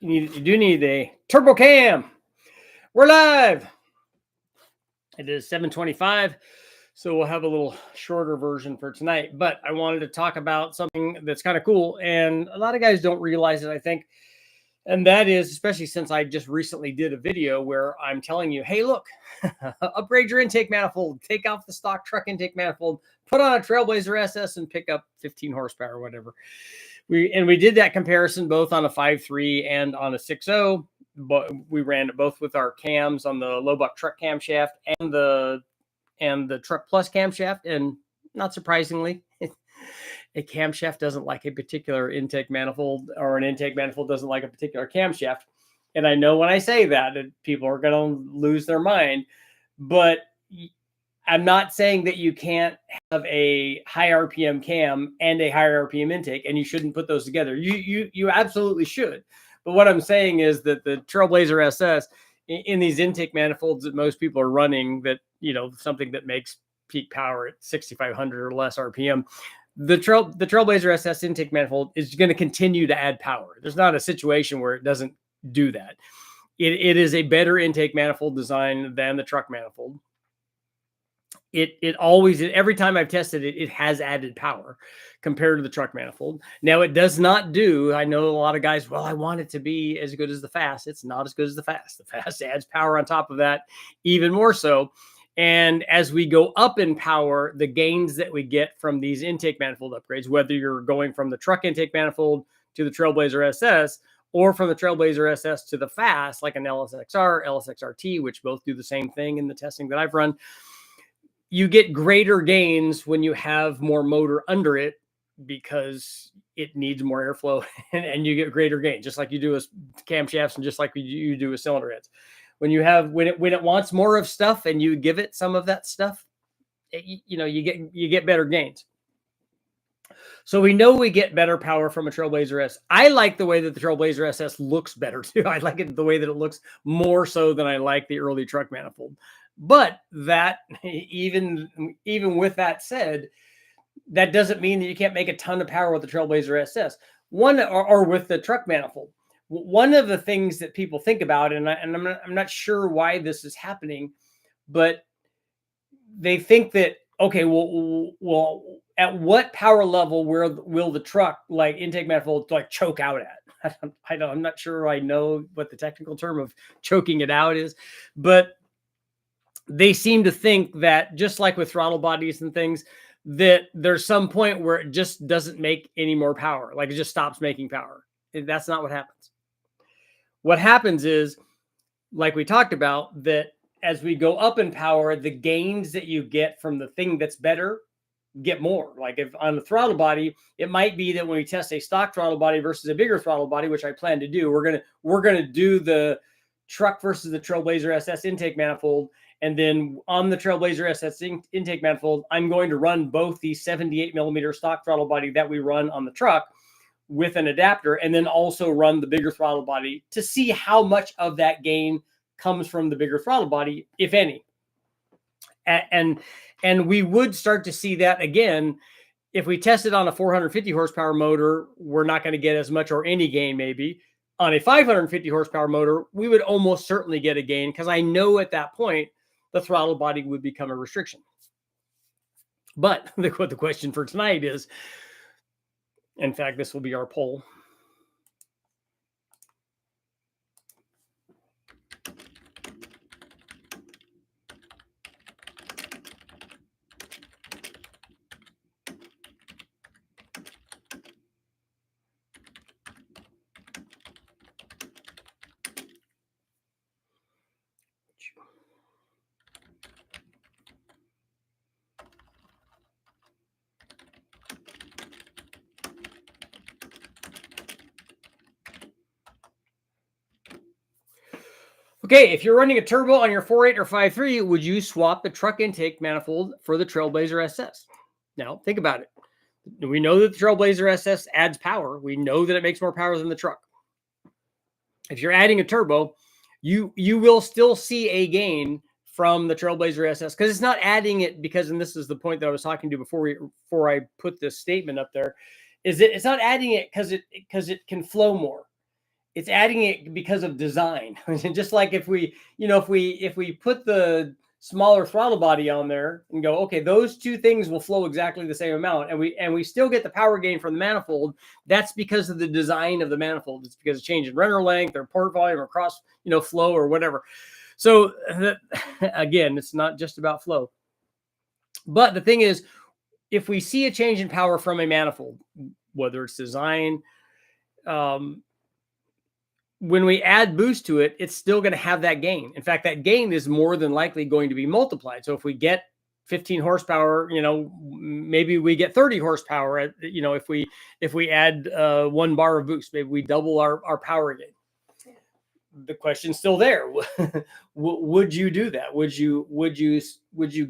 you do need a turbo cam. We're live. It is 7:25, so we'll have a little shorter version for tonight. But I wanted to talk about something that's kind of cool, and a lot of guys don't realize it, I think. And that is, especially since I just recently did a video where I'm telling you, hey, look, upgrade your intake manifold, take off the stock truck intake manifold, put on a Trailblazer SS and pick up 15 horsepower or whatever. We did that comparison both on a 5.3 and on a 6.0, but we ran it both with our cams on the low buck truck camshaft and the truck plus camshaft. And not surprisingly, a camshaft doesn't like a particular intake manifold, or an intake manifold doesn't like a particular camshaft. And I know when I say that, people are going to lose their mind, but I'm not saying that you can't have a high RPM cam and a higher RPM intake, and you shouldn't put those together. You absolutely should. But what I'm saying is that the Trailblazer SS in these intake manifolds that most people are running, that, you know, something that makes peak power at 6,500 or less RPM, the Trailblazer SS intake manifold is going to continue to add power. There's not a situation where it doesn't do that. It is a better intake manifold design than the truck manifold. It always, every time I've tested it, it has added power compared to the truck manifold. Now, it does not do, I know a lot of guys, well, I want it to be as good as the fast. It's not as good as the fast. The fast adds power on top of that, even more so. And as we go up in power, the gains that we get from these intake manifold upgrades, whether you're going from the truck intake manifold to the Trailblazer SS, or from the Trailblazer SS to the fast, like an LSXR, LSXRT, which both do the same thing in the testing that I've run, you get greater gains when you have more motor under it because it needs more airflow, and you get greater gain, just like you do with camshafts and just like you do with cylinder heads. When it wants more of stuff and you give it some of that stuff, you get better gains. So we know we get better power from a Trailblazer SS. I like the way that the Trailblazer SS looks better too. I like it the way that it looks more so than I like the early truck manifold. But that even with that said, that doesn't mean that you can't make a ton of power with the Trailblazer SS or with the truck manifold. One of the things that people think about, and I'm not sure why this is happening, but they think that, okay, well, at what power level will the truck, like intake manifold, like choke out at? I'm not sure I know what the technical term of choking it out is, but they seem to think that, just like with throttle bodies and things, that there's some point where it just doesn't make any more power. Like it just stops making power. That's not what happens. What happens is, like we talked about, that as we go up in power, the gains that you get from the thing that's better get more. Like if on the throttle body, it might be that when we test a stock throttle body versus a bigger throttle body, which I plan to do, we're gonna do the truck versus the Trailblazer SS intake manifold. And then on the Trailblazer SS intake manifold, I'm going to run both the 78 millimeter stock throttle body that we run on the truck with an adapter, and then also run the bigger throttle body to see how much of that gain comes from the bigger throttle body, if any. And we would start to see that again. If we tested on a 450 horsepower motor, we're not going to get as much or any gain maybe. On a 550 horsepower motor, we would almost certainly get a gain, because I know at that point the throttle body would become a restriction. But the question for tonight is, in fact, this will be our poll. Okay, if you're running a turbo on your 4.8 or 5.3, would you swap the truck intake manifold for the Trailblazer SS? Now, think about it. We know that the Trailblazer SS adds power. We know that it makes more power than the truck. If you're adding a turbo, you will still see a gain from the Trailblazer SS, because it's not adding it because, and this is the point that I was talking to before I put this statement up there, is that it's not adding it because it can flow more. it's adding it because of design. Just like if we, if we put the smaller throttle body on there and go, okay, those two things will flow exactly the same amount, and we still get the power gain from the manifold. That's because of the design of the manifold. It's because of change in runner length or port volume or cross, flow or whatever. So again, it's not just about flow. But the thing is, if we see a change in power from a manifold, whether it's design, when we add boost to it, it's still going to have that gain. In fact, that gain is more than likely going to be multiplied. So if we get 15 horsepower, maybe we get 30 horsepower. If we add 1 bar of boost, maybe we double our power gain. The question's still there. Would you do that? Would you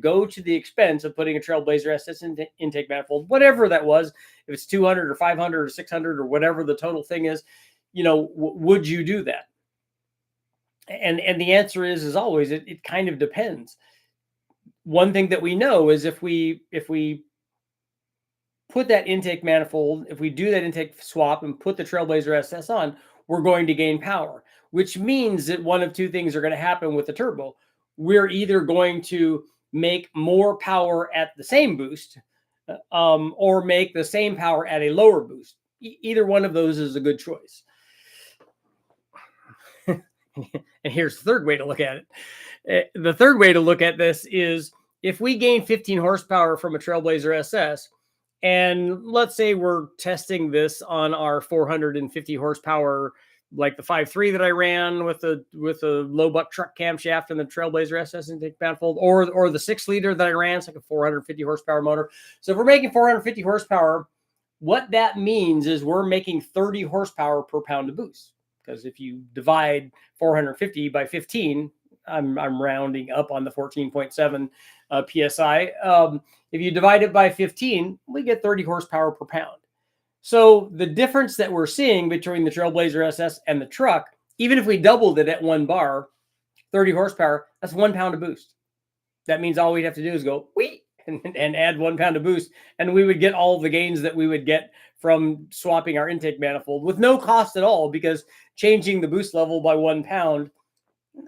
go to the expense of putting a Trailblazer SS intake manifold, whatever that was, if it's 200 or 500 or 600 or whatever the total thing is, would you do that? And the answer is, as always, it kind of depends. One thing that we know is if we put that intake manifold, if we do that intake swap and put the Trailblazer SS on, we're going to gain power, which means that one of two things are going to happen with the turbo. We're either going to make more power at the same boost, or make the same power at a lower boost. Either one of those is a good choice. And here's the third way to look at it. The third way to look at this is if we gain 15 horsepower from a Trailblazer SS, and let's say we're testing this on our 450 horsepower, like the 5.3 that I ran with a low buck truck camshaft and the Trailblazer SS intake manifold, or the 6-liter that I ran, it's like a 450 horsepower motor. So if we're making 450 horsepower, what that means is we're making 30 horsepower per pound of boost. Because if you divide 450 by 15, I'm rounding up on the 14.7 PSI. If you divide it by 15, we get 30 horsepower per pound. So the difference that we're seeing between the Trailblazer SS and the truck, even if we doubled it at 1 bar, 30 horsepower, that's 1 pound of boost. That means all we'd have to do is go, whee, and add 1 pound of boost, and we would get all the gains that we would get from swapping our intake manifold with no cost at all, because changing the boost level by 1 pound,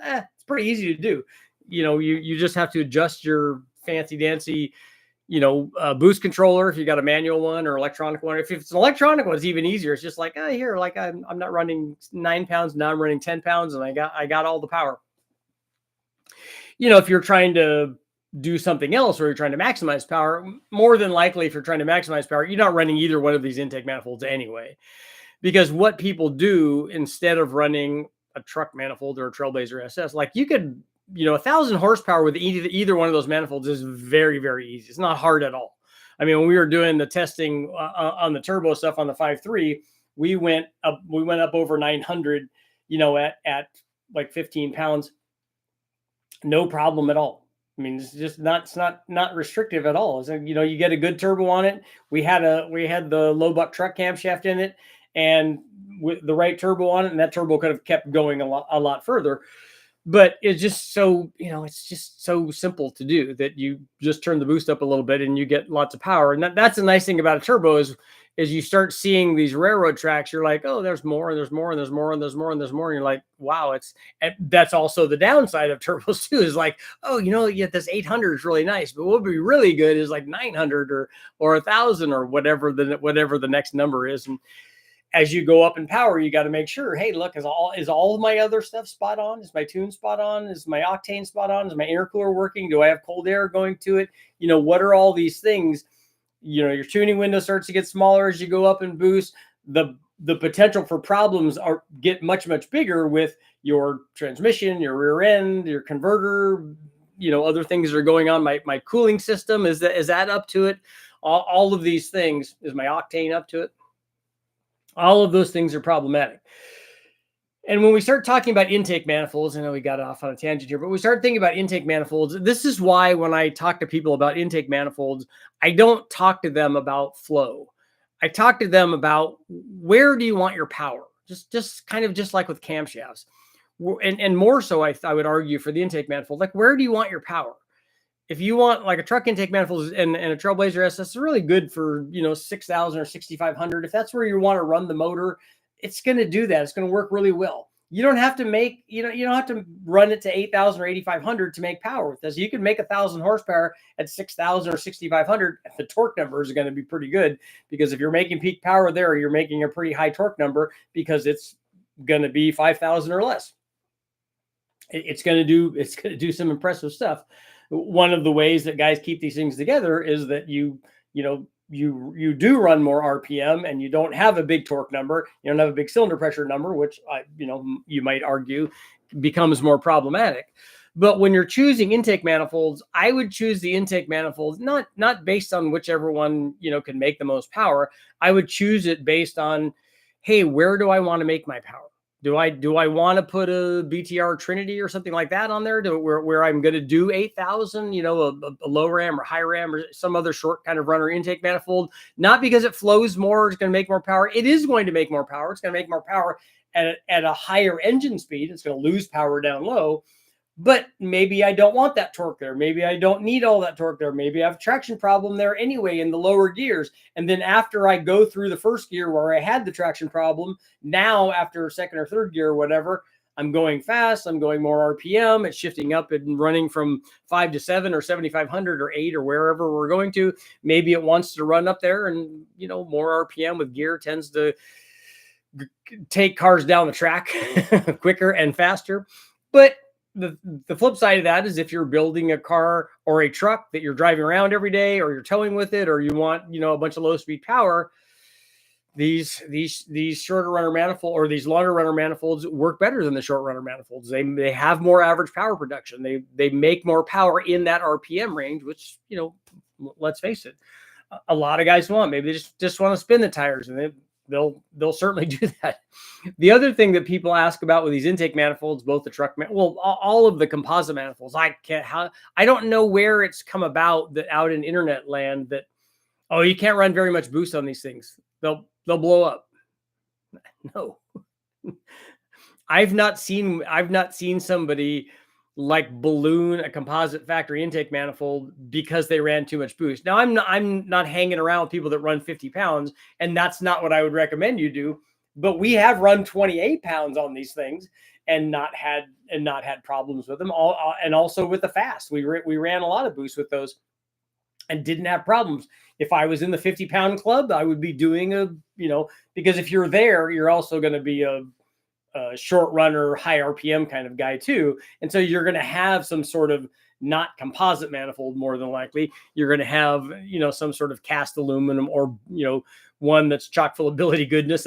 it's pretty easy to do. You just have to adjust your fancy dancy, boost controller if you got a manual one or electronic one. If it's an electronic one, it's even easier. It's just like, here, like I'm not running 9 pounds, now I'm running 10 pounds, and I got all the power. If you're trying to do something else or you're trying to maximize power, more than likely, if you're trying to maximize power, you're not running either one of these intake manifolds anyway. Because what people do instead of running a truck manifold or a Trailblazer SS, like you could, 1,000 horsepower with either one of those manifolds is very, very easy. It's not hard at all. I mean, when we were doing the testing on the turbo stuff on the 5.3, we went up over 900, at like 15 pounds, no problem at all. I mean, it's just not restrictive at all. So, you get a good turbo on it. We had the low buck truck camshaft in it, and with the right turbo on it, and that turbo could have kept going a lot further. But it's just so, it's just so simple to do that you just turn the boost up a little bit and you get lots of power. And that's the nice thing about a turbo is you start seeing these railroad tracks, you're like, oh, there's more and there's more and there's more and there's more and there's more. And you're like, wow, that's also the downside of turbos too, is like, oh, yet this 800 is really nice, but what would be really good is like 900 or 1,000 or whatever the next number is. And as you go up in power, you got to make sure, hey, look, is all of my other stuff spot on? Is my tune spot on? Is my octane spot on? Is my intercooler working? Do I have cold air going to it? What are all these things? Your tuning window starts to get smaller as you go up in boost. The potential for problems get much, much bigger with your transmission, your rear end, your converter, other things that are going on. My cooling system, is that up to it? All of these things, is my octane up to it? All of those things are problematic. And when we start talking about intake manifolds, I know we got off on a tangent here, but we start thinking about intake manifolds. This is why when I talk to people about intake manifolds, I don't talk to them about flow. I talk to them about, where do you want your power? Just kind of just like with camshafts. And more so, I would argue for the intake manifold, like, where do you want your power? If you want like a truck intake manifold and a Trailblazer SS, it's really good for, 6,000 or 6,500. If that's where you want to run the motor, it's going to do that. It's going to work really well. You don't have to make, you don't have to run it to 8,000 or 8,500 to make power with this. You can make 1,000 horsepower at 6,000 or 6,500. The torque number is going to be pretty good, because if you're making peak power there, you're making a pretty high torque number, because it's going to be 5,000 or less. It's going to do some impressive stuff. One of the ways that guys keep these things together is that you do run more RPM, and you don't have a big torque number. You don't have a big cylinder pressure number, which you might argue becomes more problematic. But when you're choosing intake manifolds, I would choose the intake manifolds not based on whichever one can make the most power. I would choose it based on, hey, where do I want to make my power? Do I want to put a BTR Trinity or something like that on there, where I'm going to do 8,000, a low ram or high ram or some other short kind of runner intake manifold? Not because it flows more, it's going to make more power. It is going to make more power. It's going to make more power at a higher engine speed. It's going to lose power down low. But maybe I don't want that torque there. Maybe I don't need all that torque there. Maybe I have a traction problem there anyway in the lower gears. And then after I go through the first gear where I had the traction problem, now after second or third gear or whatever, I'm going fast. I'm going more RPM. It's shifting up and running from 5 to 7 or 7,500 or 8 or wherever we're going to. Maybe it wants to run up there, and more RPM with gear tends to take cars down the track quicker and faster. But the flip side of that is, if you're building a car or a truck that you're driving around every day, or you're towing with it, or you want, a bunch of low speed power, these shorter runner manifold or these longer runner manifolds work better than the short runner manifolds. They have more average power production. They make more power in that RPM range, which, let's face it, a lot of guys want. Maybe they just want to spin the tires, and they'll certainly do that. The other thing that people ask about with these intake manifolds, both the truck, all of the composite manifolds, I don't know where it's come about that out in internet land that, oh, you can't run very much boost on these things. They'll blow up. No, I've not seen somebody like balloon a composite factory intake manifold because they ran too much boost. Now, I'm not hanging around with people that run 50 pounds, and that's not what I would recommend you do. But we have run 28 pounds on these things and not had problems with them. And also with the fast, we ran a lot of boost with those and didn't have problems. If I was in the 50-pound club, I would be doing because if you're there, you're also going to be a short runner, high RPM kind of guy too. And so you're going to have some sort of not composite manifold, more than likely. You're going to have, some sort of cast aluminum, or, one that's chock full of ability goodness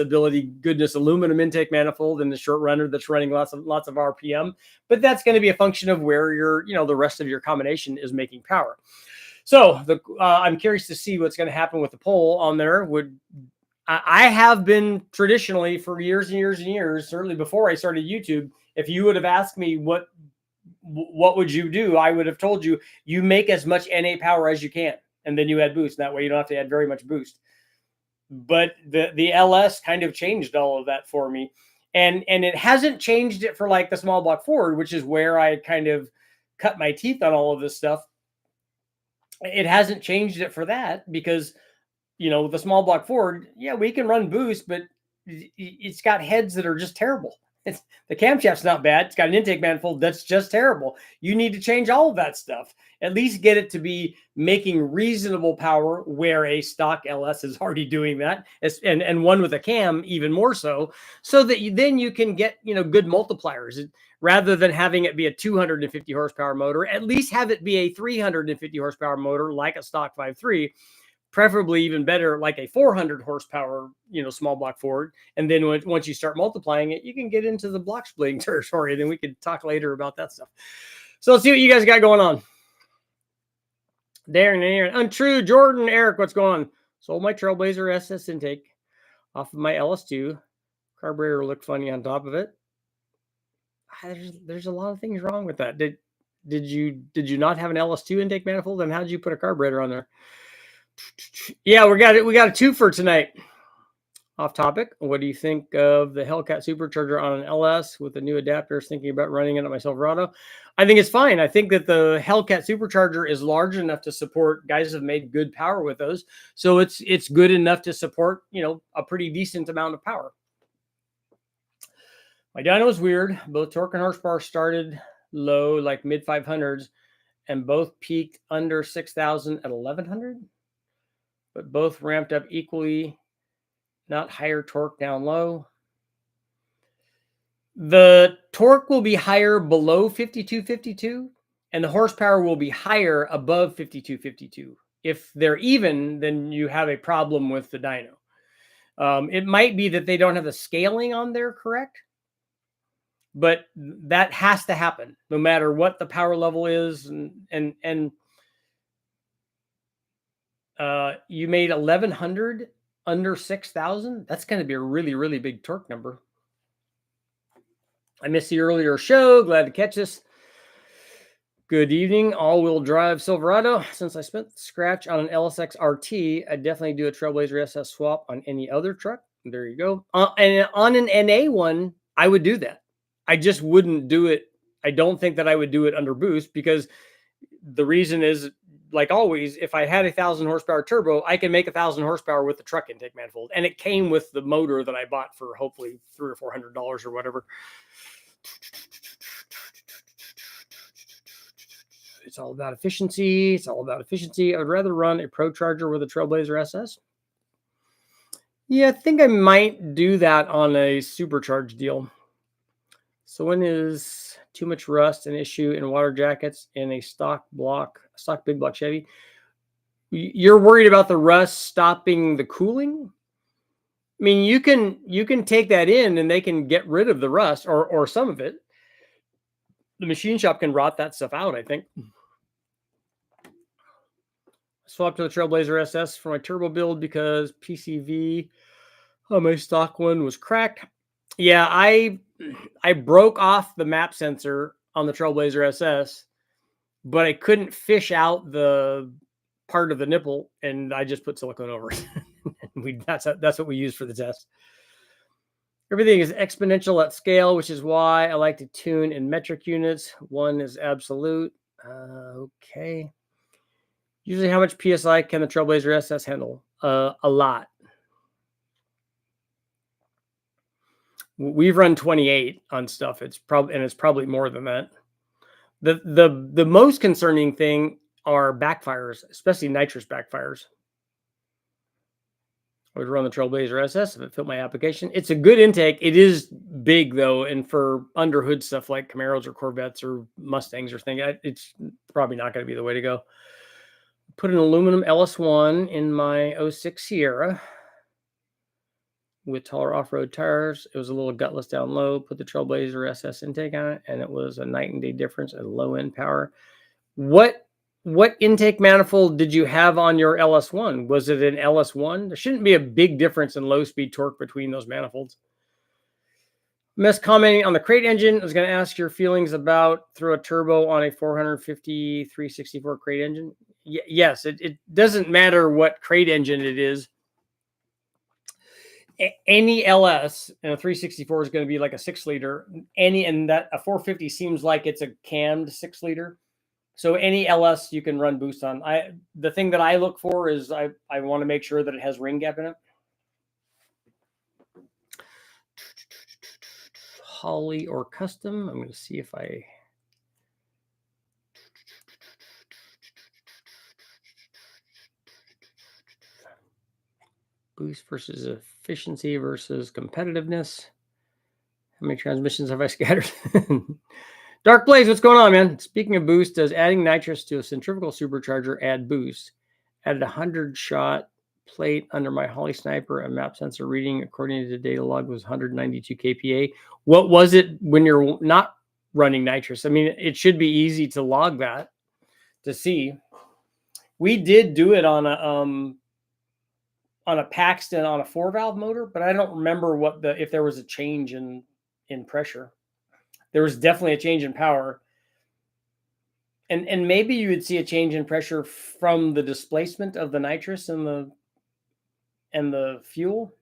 aluminum intake manifold in the short runner that's running lots of RPM. But that's going to be a function of where the rest of your combination is making power. So I'm curious to see what's going to happen with the poll on there. I have been traditionally for years and years and years, certainly before I started YouTube, if you would have asked me what would you do, I would have told you make as much NA power as you can, and then you add boost. That way you don't have to add very much boost. But the LS kind of changed all of that for me. And it hasn't changed it for like the small block Ford, which is where I kind of cut my teeth on all of this stuff. It hasn't changed it for that, because with the small block Ford, yeah, we can run boost, but it's got heads that are just terrible. The camshaft's not bad. It's got an intake manifold that's just terrible. You need to change all of that stuff. At least get it to be making reasonable power, where a stock LS is already doing that, and one with a cam even more so that then you can get good multipliers. Rather than having it be a 250 horsepower motor, at least have it be a 350 horsepower motor like a stock 5.3. Preferably even better, like a 400 horsepower, small block Ford. And then once you start multiplying it, you can get into the block splitting territory. Then we could talk later about that stuff. So let's see what you guys got going on. Darren, Untrue, Jordan, Eric, what's going on? Sold my Trailblazer SS intake off of my LS2. Carburetor looked funny on top of it. There's a lot of things wrong with that. Did you not have an LS2 intake manifold? And how did you put a carburetor on there? Yeah, we got it. We got a two for tonight. Off topic. What do you think of the Hellcat supercharger on an LS with the new adapters? Thinking about running it on my Silverado. I think it's fine. I think that the Hellcat supercharger is large enough to support. Guys have made good power with those, so it's good enough to support a pretty decent amount of power. My dyno is weird. Both torque and horsepower started low, like mid 500s, and both peaked under 6,000 at 1,100, but both ramped up equally, not higher torque down low. The torque will be higher below 5252, and the horsepower will be higher above 5252. If they're even, then you have a problem with the dyno. It might be that they don't have the scaling on there correct, but that has to happen no matter what the power level is. And you made 1,100 under 6,000. That's going to be a really, really big torque number. I missed the earlier show. Glad to catch this. Good evening, all-wheel drive Silverado. Since I spent the scratch on an LSX RT, I definitely do a Trailblazer SS swap on any other truck. There you go. And on an NA one, I would do that. I just wouldn't do it. I don't think that I would do it under boost, because the reason is, like always, if I had 1,000 horsepower turbo, I can make 1,000 horsepower with the truck intake manifold. And it came with the motor that I bought for hopefully $300 or $400 or whatever. It's all about efficiency. It's all about efficiency. I would rather run a Pro Charger with a Trailblazer SS. Yeah, I think I might do that on a supercharged deal. So when is too much rust an issue in water jackets in a stock big block Chevy? You're worried about the rust stopping the cooling? I mean, you can take that in and they can get rid of the rust or some of it. The machine shop can rot that stuff out, I think. Swapped to the Trailblazer SS for my turbo build because PCV on my stock one was cracked. Yeah, I broke off the map sensor on the Trailblazer SS, but I couldn't fish out the part of the nipple, and I just put silicone over it. That's what we use for the test. Everything is exponential at scale, which is why I like to tune in metric units. One is absolute. Okay. Usually, how much PSI can the Trailblazer SS handle? A lot. We've run 28 on stuff. It's probably more than that. The most concerning thing are backfires, especially nitrous backfires. I would run the Trailblazer SS if it fit my application. It's a good intake. It is big though, and for underhood stuff like Camaros or Corvettes or Mustangs or things, it's probably not going to be the way to go. Put an aluminum LS1 in my 06 Sierra with taller off-road tires. It was a little gutless down low. Put the Trailblazer SS intake on it, and it was a night and day difference at low end power. What intake manifold did you have on your LS1? Was it an LS1? There shouldn't be a big difference in low speed torque between those manifolds. Miss commenting on the crate engine. I was going to ask your feelings about throw a turbo on a 450 364 crate engine. Yes, it doesn't matter what crate engine it is. Any LS and a 364 is going to be like a 6-liter. And that a 450 seems like it's a cammed 6-liter. So any LS you can run boost on. The thing that I look for is I want to make sure that it has ring gap in it. Holly or custom. I'm going to see if I. Boost versus efficiency versus competitiveness. How many transmissions have I scattered? Dark Blaze, what's going on, man? Speaking of boost, does adding nitrous to a centrifugal supercharger add boost? Added 100-shot plate under my Holly Sniper, a map sensor reading according to the data log was 192 kPa. What was it when you're not running nitrous? I mean, it should be easy to log that to see. We did do it on a Paxton on a 4-valve motor, but I don't remember if there was a change in pressure. There was definitely a change in power. And maybe you would see a change in pressure from the displacement of the nitrous and the fuel.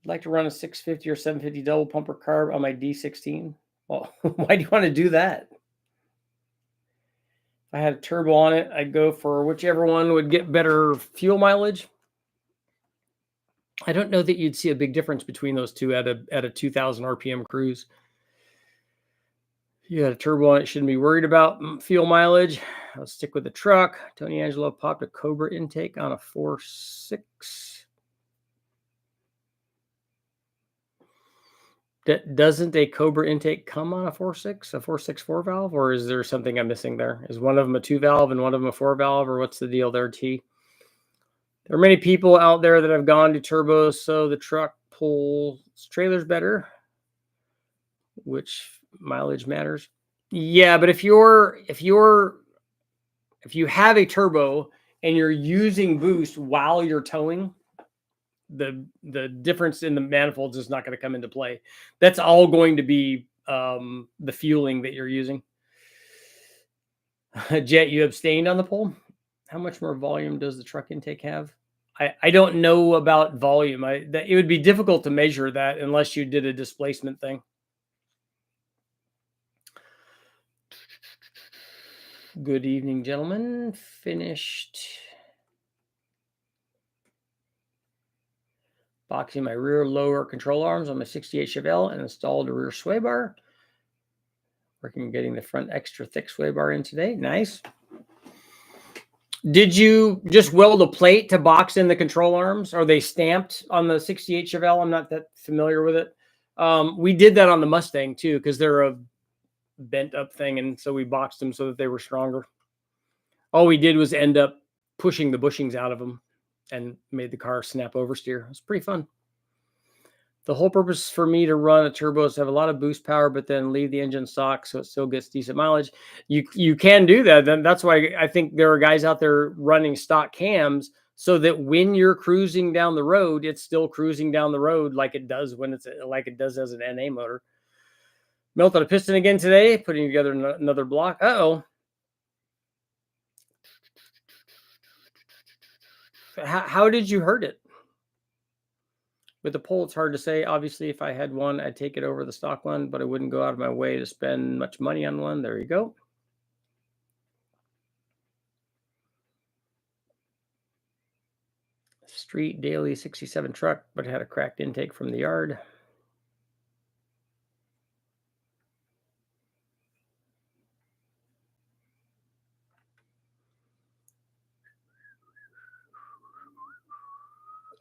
I'd like to run a 650 or 750 double pumper carb on my D16. Well, why do you want to do that? If I had a turbo on it, I'd go for whichever one would get better fuel mileage. I don't know that you'd see a big difference between those two at a 2,000 RPM cruise. You got a turbo on it, shouldn't be worried about fuel mileage. I'll stick with the truck. Tony Angelo popped a Cobra intake on a 4.6. Doesn't a Cobra intake come on a 4.6, a 4.6 valve, or is there something I'm missing there? Is one of them a 2 valve and one of them a 4 valve, or what's the deal there, T? There are many people out there that have gone to turbos, so the truck pulls trailers better, which mileage matters. Yeah, but if you have a turbo and you're using boost while you're towing, the difference in the manifolds is not going to come into play. That's all going to be the fueling that you're using. Jet, you abstained on the poll. How much more volume does the truck intake have? I don't know about volume. It would be difficult to measure that unless you did a displacement thing. Good evening, gentlemen. Finished boxing my rear lower control arms on my 68 Chevelle and installed a rear sway bar. Working on getting the front extra thick sway bar in today. Nice. Did you just weld a plate to box in the control arms? Are they stamped on the 68 Chevelle? I'm not that familiar with it. We did that on the Mustang too, because they're a bent up thing, and so we boxed them so that they were stronger. All we did was end up pushing the bushings out of them and made the car snap oversteer. It was pretty fun. The whole purpose for me to run a turbo is to have a lot of boost power, but then leave the engine stock so it still gets decent mileage. You can do that. Then that's why I think there are guys out there running stock cams so that when you're cruising down the road, it's still cruising down the road like it does when it's like it does as an NA motor. Melted a piston again today, putting together another block. Uh-oh. How did you hurt it? With the pole, it's hard to say. Obviously, if I had one, I'd take it over the stock one, but I wouldn't go out of my way to spend much money on one. There you go. Street daily 67 truck, but had a cracked intake from the yard.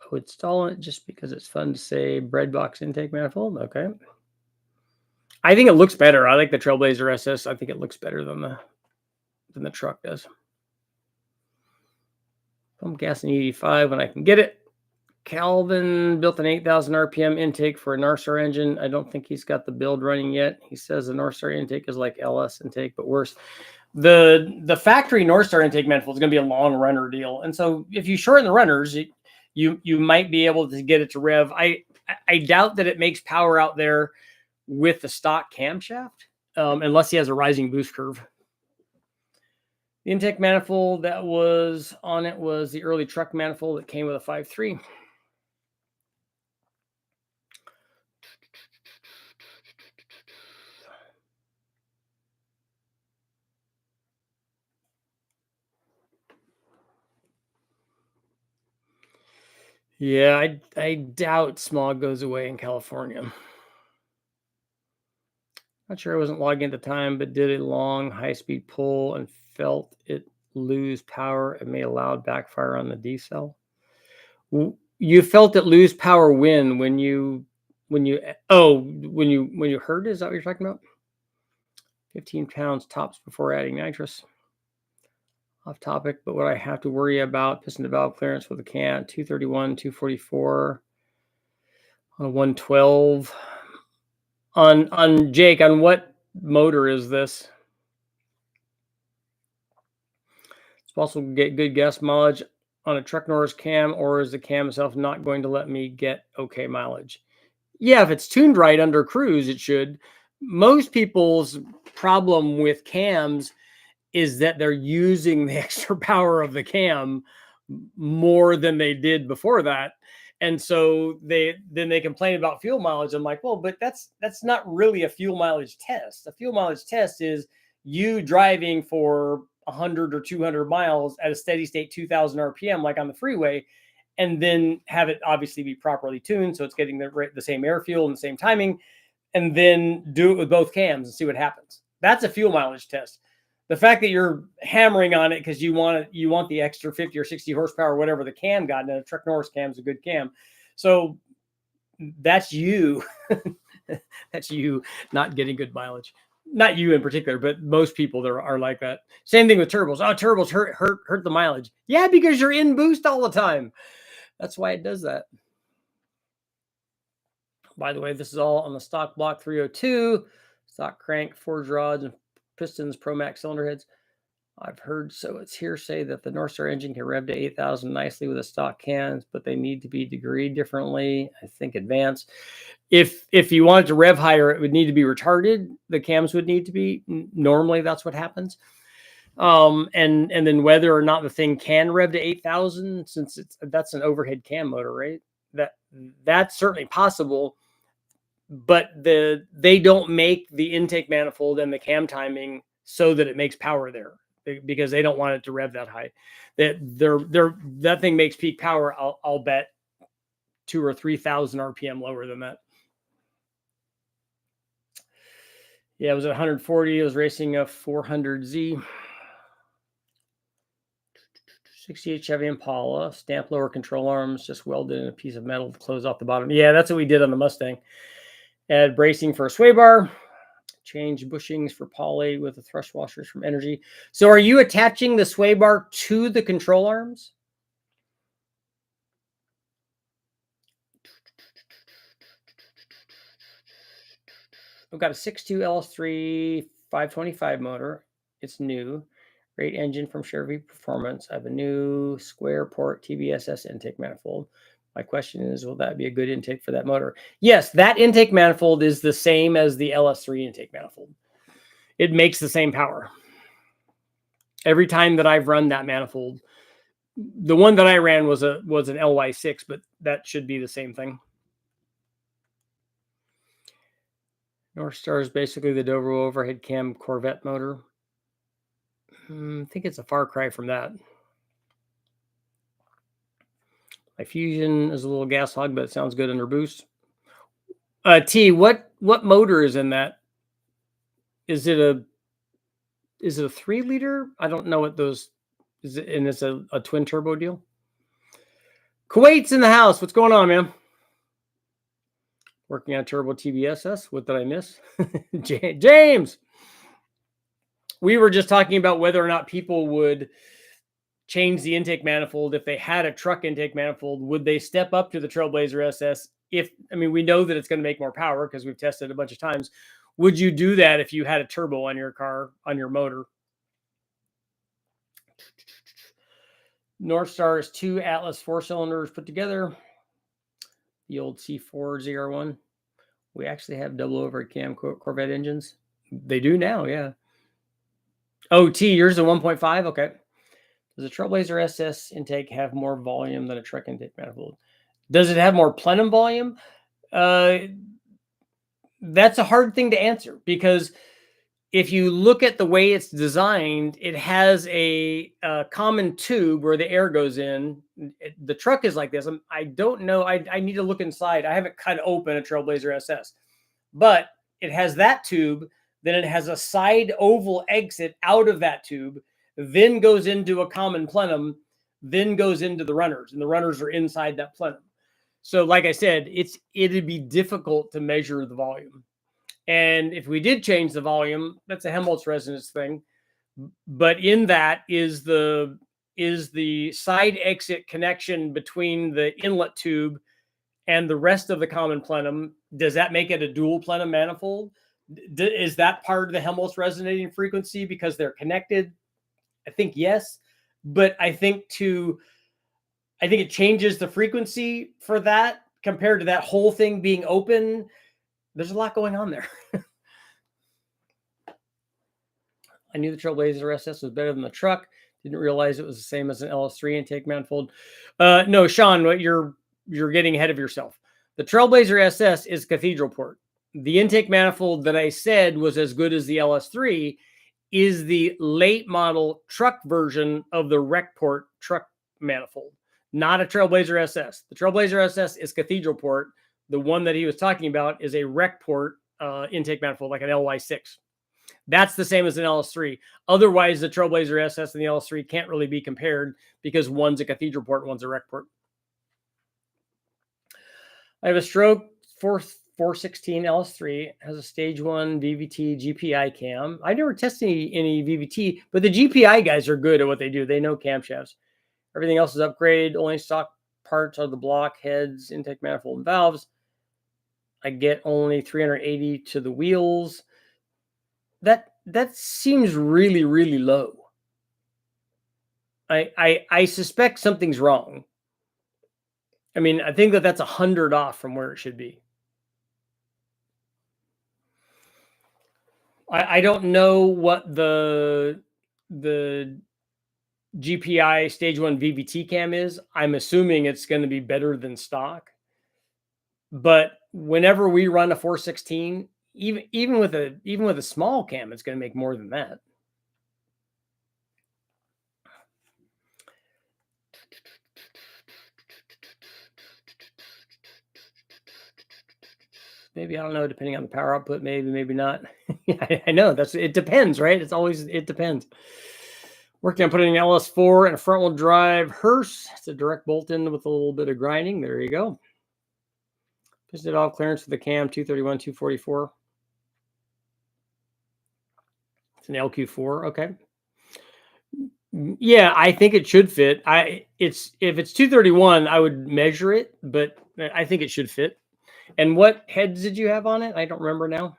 I would install it just because it's fun to say bread box intake manifold. Okay. I think it looks better. I like the Trailblazer SS. I think it looks better than the truck does. Pump gas in 85 when I can get it. Calvin built an 8,000 RPM intake for a Northstar engine. I don't think he's got the build running yet. He says the Northstar intake is like LS intake, but worse. The factory Northstar intake manifold is going to be a long runner deal. And so if you shorten the runners, you might be able to get it to rev. I doubt that it makes power out there with the stock camshaft, unless he has a rising boost curve. The intake manifold that was on it was the early truck manifold that came with a 5.3. Yeah, I doubt smog goes away in California. Not sure I wasn't logging at the time, but did a long high-speed pull and felt it lose power and made a loud backfire on the D cell. You felt it lose power when you heard? Is that what you're talking about? 15 pounds tops before adding nitrous. Off topic, but what I have to worry about piston to valve clearance with a can 231, 244 on a 112. On Jake, on what motor is this? It's possible to get good gas mileage on a Truck Norris cam, or is the cam itself not going to let me get okay mileage? Yeah, if it's tuned right under cruise, it should. Most people's problem with cams is that they're using the extra power of the cam more than they did before that. And so they complain about fuel mileage. I'm like, well, but that's not really a fuel mileage test. A fuel mileage test is you driving for 100 or 200 miles at a steady state 2,000 RPM, like on the freeway, and then have it obviously be properly tuned so it's getting the same air fuel and the same timing, and then do it with both cams and see what happens. That's a fuel mileage test. The fact that you're hammering on it because you want the extra 50 or 60 horsepower, whatever the cam got. Now, the Truck Norris cam is a good cam. So that's you. That's you not getting good mileage. Not you in particular, but most people there are like that. Same thing with turbos. Oh, turbos hurt the mileage. Yeah, because you're in boost all the time. That's why it does that. By the way, this is all on the stock block 302, stock crank, forged rods, and pistons, Promax cylinder heads. I've heard, so it's hearsay, that the Northstar engine can rev to 8,000 nicely with the stock cans, but they need to be degreed differently. I think advanced. If you wanted to rev higher, it would need to be retarded. The cams would need to be. Normally, that's what happens. And then whether or not the thing can rev to 8,000, since that's an overhead cam motor, right? That's certainly possible. But they don't make the intake manifold and the cam timing so that it makes power there, because they don't want it to rev that high. That thing makes peak power, I'll bet 2,000 or 3,000 RPM lower than that. Yeah, it was at 140. It was racing a 400Z. 68 Chevy Impala, stamp lower control arms, just welded in a piece of metal to close off the bottom. Yeah, that's what we did on the Mustang. Add bracing for a sway bar. Change bushings for poly with the thrust washers from Energy. So are you attaching the sway bar to the control arms? I've got a 6.2 LS3 525 motor. It's new. Great engine from Chevy Performance. I have a new square port Tbss intake manifold. My question is, will that be a good intake for that motor? Yes, that intake manifold is the same as the LS3 intake manifold. It makes the same power. Every time that I've run that manifold, the one that I ran was an LY6, but that should be the same thing. Northstar is basically the Dover overhead cam Corvette motor. I think it's a far cry from that. My Fusion is a little gas hog, but it sounds good under boost. T, what motor is in that? Is it a 3-liter? I don't know what those is. And it's a twin turbo deal. Kuwait's in the house. What's going on, man? Working on turbo TBSS. What did I miss? James. We were just talking about whether or not people would change the intake manifold if they had a truck intake manifold. Would they step up to the Trailblazer SS? We know that it's going to make more power because we've tested a bunch of times. Would you do that if you had a turbo on your car, on your motor? Northstar is 2 Atlas 4-cylinders put together. The old C4 ZR1. We actually have double overhead cam Corvette engines. They do now, yeah. Oh, T, yours is a 1.5? Okay. Does a Trailblazer SS intake have more volume than a truck intake manifold? Does it have more plenum volume? That's a hard thing to answer, because if you look at the way it's designed, it has a common tube where the air goes in. The truck is like this. I don't know. I need to look inside. I haven't cut open a Trailblazer SS, but it has that tube. Then it has a side oval exit out of that tube, then goes into a common plenum, then goes into the runners, and the runners are inside that plenum. So like I said, it'd be difficult to measure the volume. And if we did change the volume, that's a Helmholtz resonance thing. But in that is the side exit connection between the inlet tube and the rest of the common plenum. Does that make it a dual plenum manifold? Is that part of the Helmholtz resonating frequency because they're connected? I think yes, but I think it changes the frequency for that compared to that whole thing being open. There's a lot going on there. I knew the Trailblazer SS was better than the truck. Didn't realize it was the same as an LS3 intake manifold. No, Sean, what you're getting ahead of yourself. The Trailblazer SS is cathedral port. The intake manifold that I said was as good as the LS3 is the late model truck version of the rec port truck manifold. not a Trailblazer SS. The Trailblazer SS is cathedral port. The one that he was talking about is a rec port intake manifold, like an LY6. That's the same as an LS3. Otherwise, the Trailblazer SS and the LS3 can't really be compared because one's a cathedral port, one's a rec port. I have a stroke 416 LS3, has a stage 1 VVT GPI cam. I never tested any VVT, but the GPI guys are good at what they do. They know camshafts. Everything else is upgrade. Only stock parts are the block, heads, intake manifold, and valves. I get only 380 to the wheels. That seems really, really low. I suspect something's wrong. I mean, I think that's 100 off from where it should be. I don't know what the GPI stage 1 VVT cam is. I'm assuming it's going to be better than stock. But whenever we run a 416, even with a small cam, it's going to make more than that. Maybe, I don't know, depending on the power output, maybe not. I know it depends, right? It depends. Working on putting an LS4 and a front wheel drive hearse. It's a direct bolt in with a little bit of grinding. There you go. Piston off clearance for the cam 231, 244. It's an LQ4. Okay. Yeah, I think it should fit. If it's 231, I would measure it, but I think it should fit. And what heads did you have on it? I don't remember now.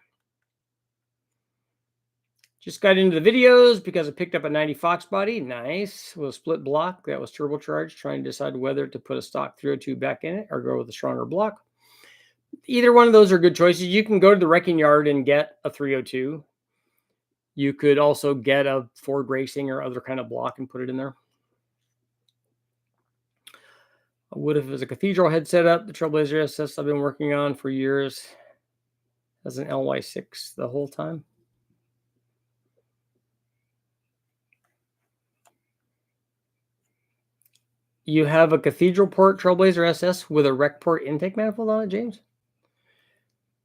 Just got into the videos because I picked up a 90 Fox body. Nice. With a split block that was turbocharged, trying to decide whether to put a stock 302 back in it or go with a stronger block. Either one of those are good choices. You can go to the wrecking yard and get a 302. You could also get a Ford Racing or other kind of block and put it in there. I would if it was a cathedral head setup. The Trailblazer SS I've been working on for years as an LY6 the whole time. You have a cathedral port Trailblazer SS with a rec port intake manifold on it, James?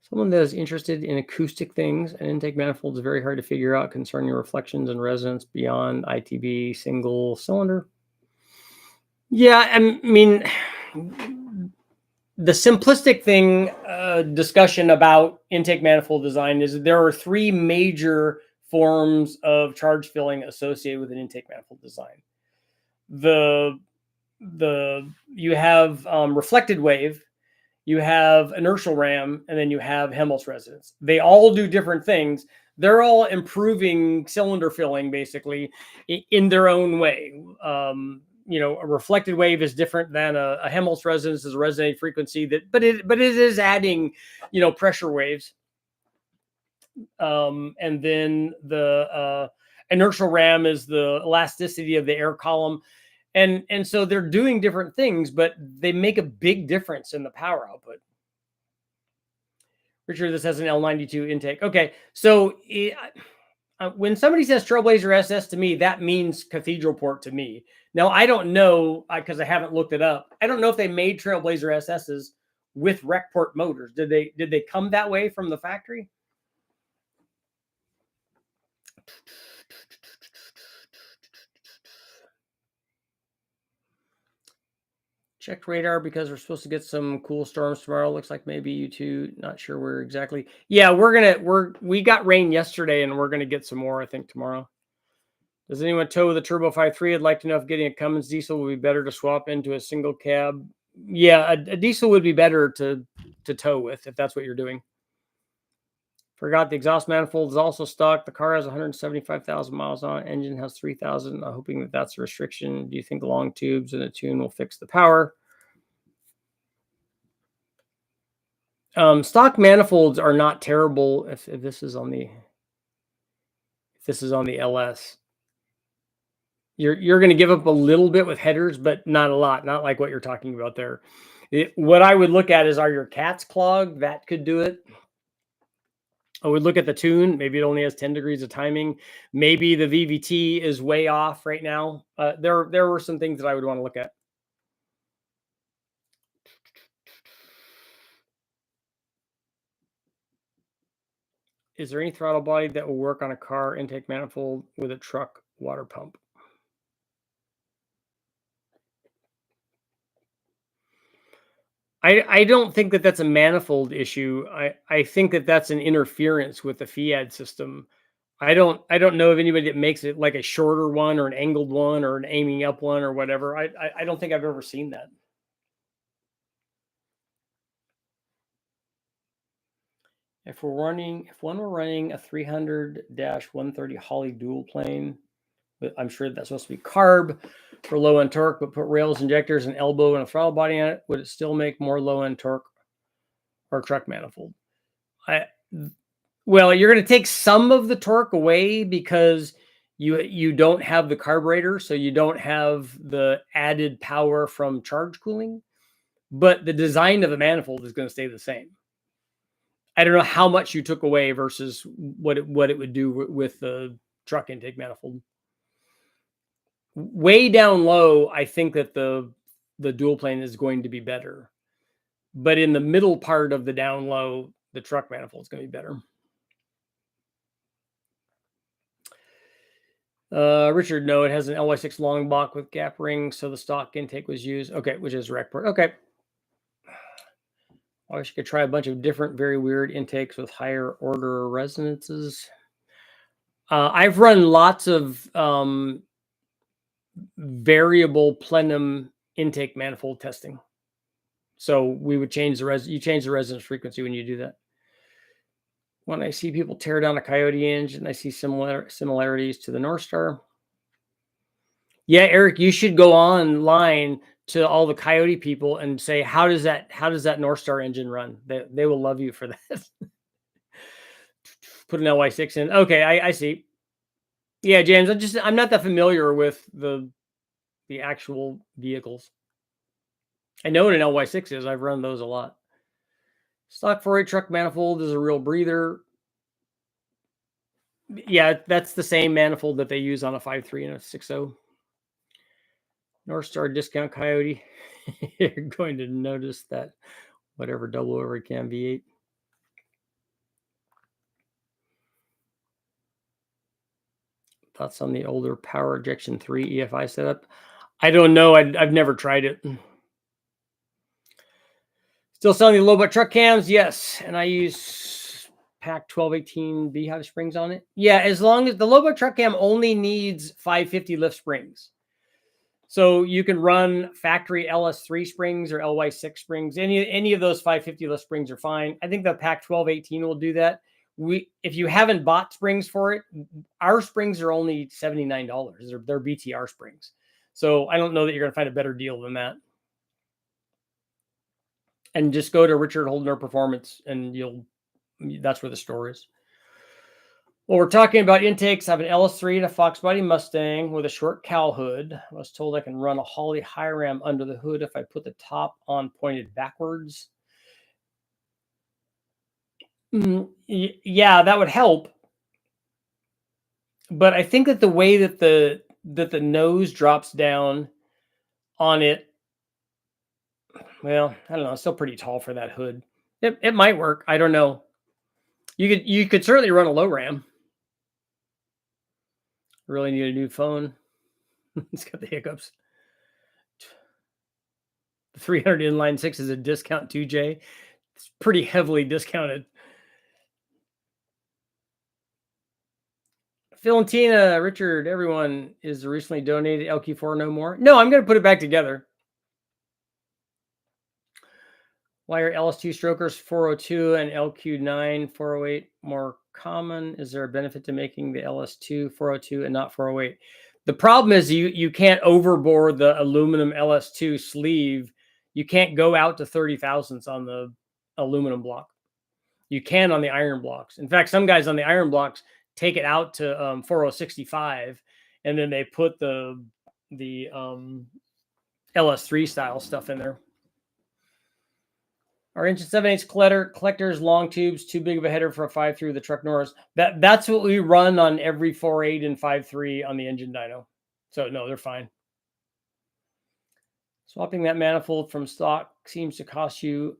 Someone that is interested in acoustic things, an intake manifold is very hard to figure out concerning reflections and resonance beyond ITB single cylinder. Yeah, I mean, the simplistic thing discussion about intake manifold design is there are three major forms of charge filling associated with an intake manifold design. You have reflected wave, you have inertial ram, and then you have Helmholtz resonance. They all do different things. They're all improving cylinder filling basically in their own way. A reflected wave is different than a Helmholtz resonance is a resonate frequency but it is adding, pressure waves. And then the inertial ram is the elasticity of the air column. And so they're doing different things, but they make a big difference in the power output. Richard, this has an L92 intake. Okay, so when somebody says Trailblazer SS to me, that means cathedral port to me. Now, I don't know, because I haven't looked it up. I don't know if they made Trailblazer SSs with rec port motors. Did they come that way from the factory? Checked radar because we're supposed to get some cool storms tomorrow. Looks like maybe you two, not sure where exactly. Yeah, we got rain yesterday and we're gonna get some more, I think, tomorrow. Does anyone tow the Turbo 5.3? I'd like to know if getting a Cummins diesel would be better to swap into a single cab. Yeah, a diesel would be better to tow with if that's what you're doing. Forgot the exhaust manifold is also stock. The car has 175,000 miles on it. Engine has 3,000. I'm hoping that's a restriction. Do you think long tubes and a tune will fix the power? Stock manifolds are not terrible if this is on the LS. You're going to give up a little bit with headers, but not a lot. Not like what you're talking about there. What I would look at is, are your cats clogged? That could do it. I would look at the tune. Maybe it only has 10 degrees of timing. Maybe the VVT is way off right now. There were some things that I would want to look at. Is there any throttle body that will work on a car intake manifold with a truck water pump? I don't think that that's a manifold issue. I think that that's an interference with the Fiat system. I don't know of anybody that makes it like a shorter one or an angled one or an aiming up one or whatever. I don't think I've ever seen that. If one were running a 300-130 Holly dual plane, but I'm sure that's supposed to be carb for low end torque, but put rails, injectors, an elbow, and a throttle body on it, would it still make more low end torque or truck manifold? Well, you're going to take some of the torque away because you don't have the carburetor, so you don't have the added power from charge cooling, but the design of the manifold is going to stay the same. I don't know how much you took away versus what it would do with the truck intake manifold. Way down low, I think that the dual plane is going to be better, but in the middle part of the down low, the truck manifold is going to be better. Richard, no, it has an LY6 long block with gap rings, so the stock intake was used. Okay, which is rec port. Okay. I wish you could try a bunch of different, very weird intakes with higher order resonances. I've run lots of variable plenum intake manifold testing. So we would change you change the resonance frequency when you do that. When I see people tear down a Coyote engine, I see similarities to the North Star. Yeah, Eric, you should go online to all the Coyote people and say, how does that North Star engine run? They will love you for that. Put an LY6 in. Okay, I see. Yeah, James, I'm not that familiar with the actual vehicles. I know what an LY6 is. I've run those a lot. Stock 4.8 truck manifold is a real breather. Yeah, that's the same manifold that they use on a 5.3 and a 6.0. North Star discount Coyote. You're going to notice that whatever double over can V8. Thoughts on the older power ejection 3 EFI setup? I don't know. I've never tried it. Still selling the low butt truck cams? Yes. And I use Pack 1218 Beehive springs on it. Yeah, as long as the low butt truck cam only needs 550 lift springs. So you can run factory LS3 springs or LY6 springs. Any of those 550 lift springs are fine. I think the Pack 1218 will do that. If you haven't bought springs for it, our springs are only $79. They're BTR springs. So I don't know that you're going to find a better deal than that. And just go to Richard Holdner Performance and that's where the store is. Well, we're talking about intakes. I have an LS3 and a Fox Body Mustang with a short cowl hood. I was told I can run a Holley high ram under the hood if I put the top on pointed backwards. Yeah, that would help. But I think that the way that the nose drops down on it, well, I don't know. It's still pretty tall for that hood. It might work. I don't know. You could certainly run a low ram. Really need a new phone. It's got the hiccups. The 300 inline 6 is a discount 2J. It's pretty heavily discounted. Valentina, Richard, everyone is recently donated LQ4 no more. No, I'm going to put it back together. Why are LS2 strokers 402 and LQ9 408 more common? Is there a benefit to making the LS2 402 and not 408? The problem is you can't overbore the aluminum LS2 sleeve. You can't go out to 30 thousandths on the aluminum block. You can on the iron blocks. In fact, some guys on the iron blocks take it out to 4065, and then they put the LS3 style stuff in there. Our engine 7/8 collectors, long tubes, too big of a header for a 5.3 with the truck Norris. That's what we run on every 4.8 and 5.3 on the engine dyno. So no, they're fine. Swapping that manifold from stock seems to cost you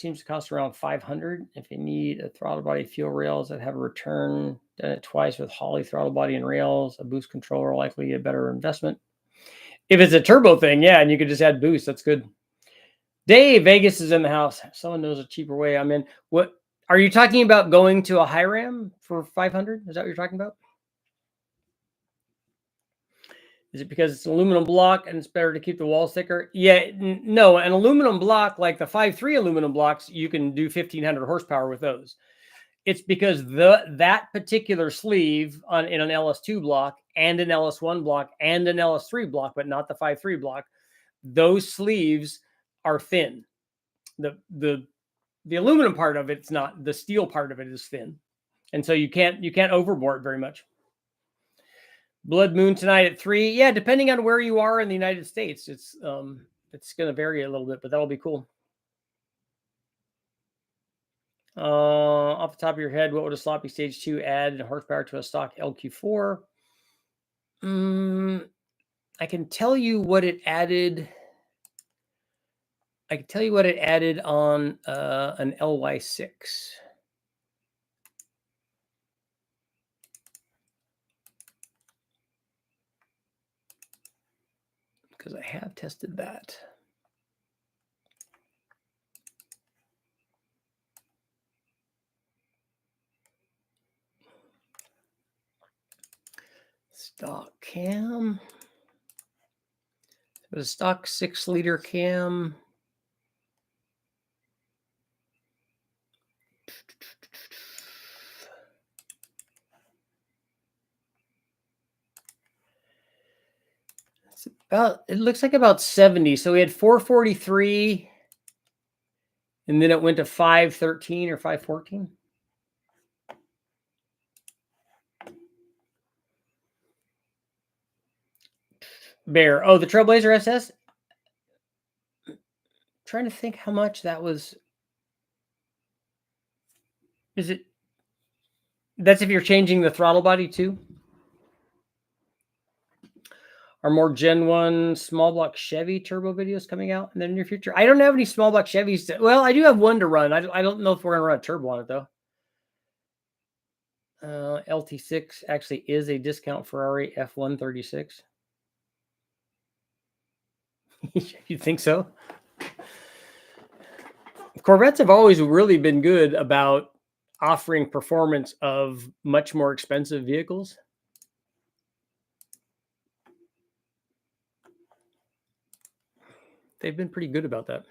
seems to cost around $500. If you need a throttle body, fuel rails that have a return, done it twice with Holley throttle body and rails, a boost controller, likely a better investment. If it's a turbo thing, yeah, and you could just add boost, that's good. Dave, Vegas is in the house. Someone knows a cheaper way. I'm in. What are you talking about? Going to a high ram for 500? Is that what you're talking about? Is it because it's an aluminum block and it's better to keep the walls thicker? Yeah, no, an aluminum block like the 5.3 aluminum blocks, you can do 1,500 horsepower with those. It's because that particular sleeve in an LS2 block and an LS1 block and an LS3 block, but not the 5.3 block, those sleeves are thin. The aluminum part of it's not. The steel part of it is thin, and so you can't overbore it very much. Blood Moon tonight at 3. Yeah, depending on where you are in the United States, it's going to vary a little bit, but that'll be cool. Off the top of your head, what would a sloppy stage 2 add horsepower to a stock LQ4? I can tell you what it added. I can tell you what it added on an LY6. Because I have tested that. Stock cam. It was a stock 6-liter cam. It's about, it looks like about 70. So we had 443, and then it went to 513 or 514. Bear. Oh, the Trailblazer SS? I'm trying to think how much that was. Is it? That's if you're changing the throttle body too? Are more Gen 1 small block Chevy turbo videos coming out in the near future? I don't have any small block Chevys. Well, I do have one to run. I don't know if we're going to run a turbo on it, though. LT6 actually is a discount Ferrari F136. You think so? Corvettes have always really been good about offering performance of much more expensive vehicles. They've been pretty good about that.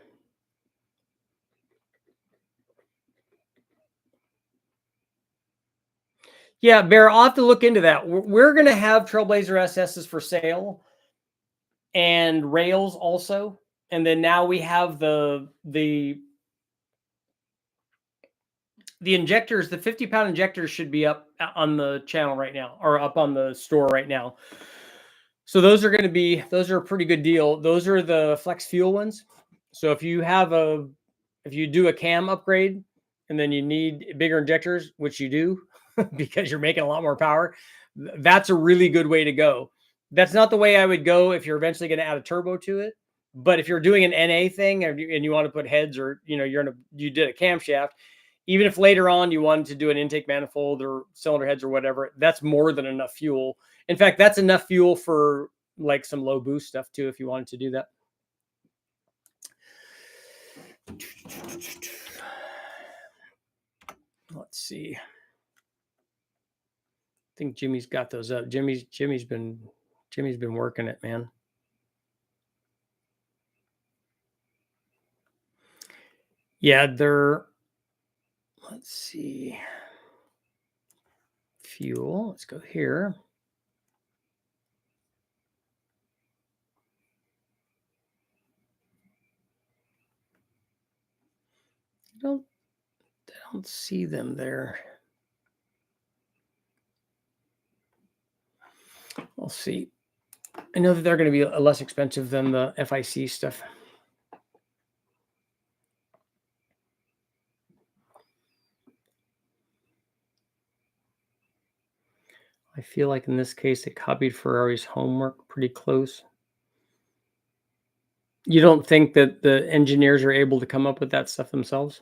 Yeah, Bear, I'll have to look into that. We're going to have Trailblazer SSs for sale and rails also. And then now we have the injectors, the 50-pound injectors should be up on the channel right now, or up on the store right now. So those are a pretty good deal. Those are the flex fuel ones. So if you do a cam upgrade and then you need bigger injectors, which you do because you're making a lot more power, that's a really good way to go. That's not the way I would go if you're eventually going to add a turbo to it. But if you're doing an NA thing and you want to put heads, or you did a camshaft, even if later on you wanted to do an intake manifold or cylinder heads or whatever, that's more than enough fuel. In fact, that's enough fuel for like some low boost stuff too, if you wanted to do that. Let's see. I think Jimmy's got those up. Jimmy's been working it, man. Yeah, let's see. Fuel. Let's go here. I don't see them there. We'll see. I know that they're going to be less expensive than the FIC stuff. I feel like in this case, they copied Ferrari's homework pretty close. You don't think that the engineers are able to come up with that stuff themselves?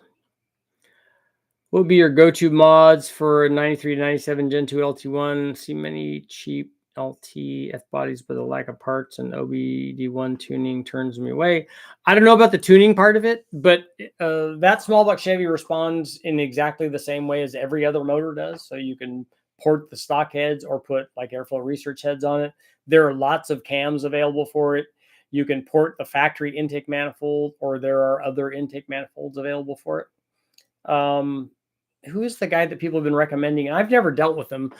What would be your go-to mods for 93 to 97 Gen 2 LT1? See many cheap LT bodies, but the lack of parts and OBD1 tuning turns me away. I don't know about the tuning part of it, but that small block Chevy responds in exactly the same way as every other motor does. So you can port the stock heads or put like airflow research heads on it. There are lots of cams available for it. You can port the factory intake manifold, or there are other intake manifolds available for it. Who is the guy that people have been recommending? I've never dealt with him.